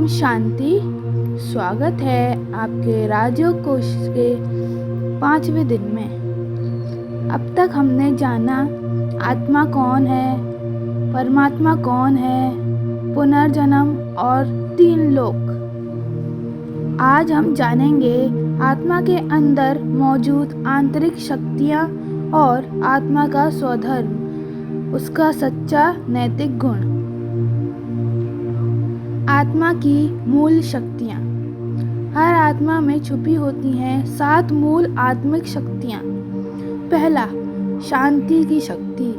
शांति। स्वागत है आपके राजयोग कोश के 5वें दिन में। अब तक हमने जाना आत्मा कौन है, परमात्मा कौन है, पुनर्जन्म और 3 लोक। आज हम जानेंगे आत्मा के अंदर मौजूद आंतरिक शक्तियाँ और आत्मा का स्वधर्म, उसका सच्चा नैतिक गुण। आत्मा की मूल शक्तियाँ। हर आत्मा में छुपी होती हैं 7 मूल आत्मिक शक्तियाँ। पहला, शांति की शक्ति,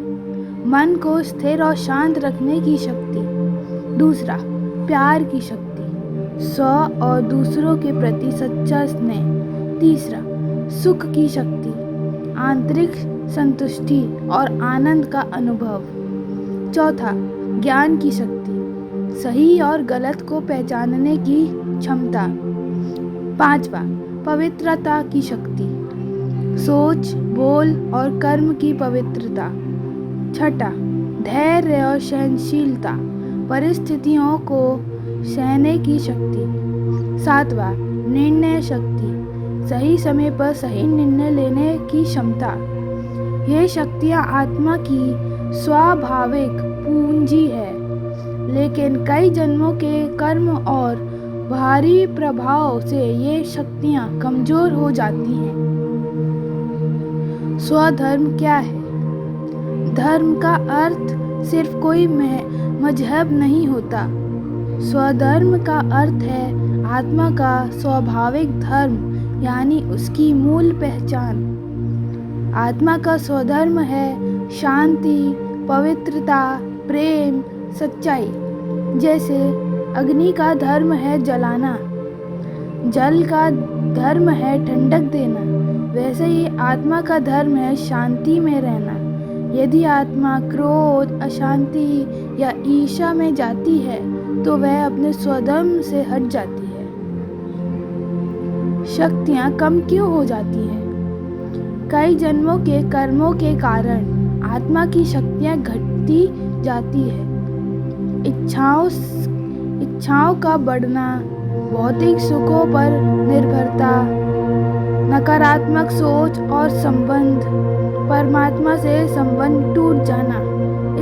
मन को स्थिर और शांत रखने की शक्ति। दूसरा, प्यार की शक्ति, स्व और दूसरों के प्रति सच्चा स्नेह। तीसरा, सुख की शक्ति, आंतरिक संतुष्टि और आनंद का अनुभव। चौथा, ज्ञान की शक्ति, सही और गलत को पहचानने की क्षमता। 5वां, पवित्रता की शक्ति, सोच, बोल और कर्म की पवित्रता। 6ठा, धैर्य और सहनशीलता, परिस्थितियों को सहने की शक्ति। 7वां, निर्णय शक्ति, सही समय पर सही निर्णय लेने की क्षमता। ये शक्तियाँ आत्मा की स्वाभाविक पूंजी है, लेकिन कई जन्मों के कर्म और भारी प्रभाव से ये शक्तियाँ कमजोर हो जाती हैं। स्वधर्म क्या है? धर्म का अर्थ सिर्फ कोई मजहब नहीं होता। स्वधर्म का अर्थ है आत्मा का स्वाभाविक धर्म, यानी उसकी मूल पहचान। आत्मा का स्वधर्म है शांति, पवित्रता, प्रेम, सच्चाई। जैसे अग्नि का धर्म है जलाना, जल का धर्म है ठंडक देना, वैसे ही आत्मा का धर्म है शांति में रहना। यदि आत्मा क्रोध, अशांति या ईर्ष्या में जाती है तो वह अपने स्वधर्म से हट जाती है। शक्तियाँ कम क्यों हो जाती हैं? कई जन्मों के कर्मों के कारण आत्मा की शक्तियाँ घटती जाती है। इच्छाओं का बढ़ना, भौतिक सुखों पर निर्भरता, नकारात्मक सोच और संबंध, परमात्मा से संबंध टूट जाना।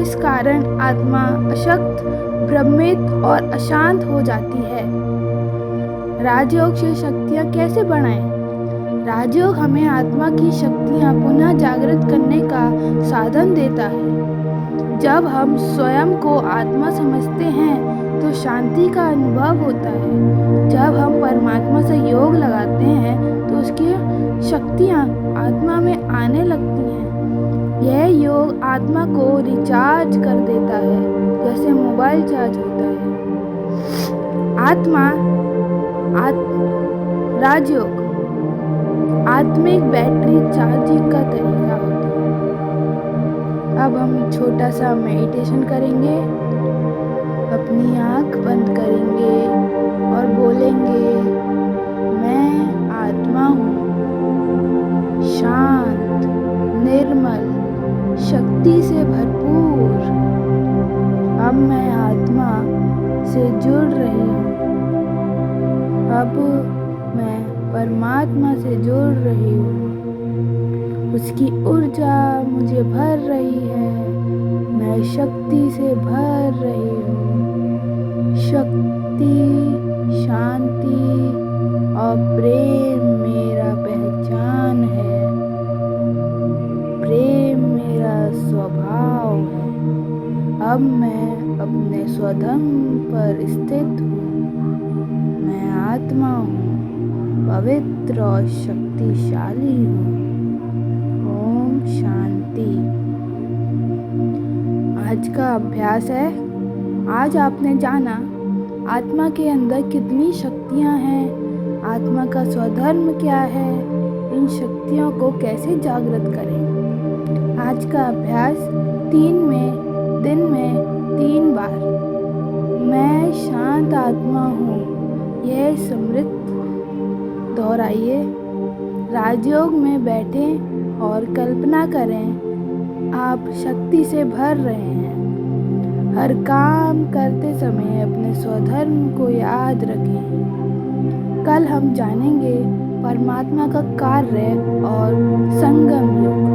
इस कारण आत्मा अशक्त, भ्रमित और अशांत हो जाती है। राजयोग से शक्तियाँ कैसे बढ़ाएं? राजयोग हमें आत्मा की शक्तियाँ पुनः जागृत करने का साधन देता है। जब हम स्वयं को आत्मा समझते हैं तो शांति का अनुभव होता है। जब हम परमात्मा से योग लगाते हैं तो उसकी शक्तियाँ आत्मा में आने लगती हैं। यह योग आत्मा को रिचार्ज कर देता है, जैसे मोबाइल चार्ज होता है। राजयोग आत्मिक बैटरी चार्जिंग का तरीका होता है। अब हम छोटा सा मेडिटेशन करेंगे, अपनी आँख बंद करेंगे और बोलेंगे, मैं आत्मा हूँ, शांत, निर्मल, शक्ति से भरपूर। अब मैं आत्मा से जुड़ रही हूँ। अब मैं परमात्मा से जुड़ रही हूँ। उसकी ऊर्जा मुझे भर रही है। मैं शक्ति से भर रही हूँ। शक्ति, शांति और प्रेम मेरा पहचान है। प्रेम मेरा स्वभाव है। अब मैं अपने स्वधर्म पर स्थित हूँ। मैं आत्मा हूँ, पवित्र और शक्तिशाली हूँ। ओम शांति। आज का अभ्यास है। आज आपने जाना आत्मा के अंदर कितनी शक्तियाँ हैं, आत्मा का स्वधर्म क्या है, इन शक्तियों को कैसे जागृत करें। आज का अभ्यास दिन में 3 बार मैं शांत आत्मा हूँ, यह स्मृत दोहराइए। राजयोग में बैठें और कल्पना करें आप शक्ति से भर रहे हैं। हर काम करते समय अपने स्वधर्म को याद रखें। कल हम जानेंगे परमात्मा का कार्य और संगम योग।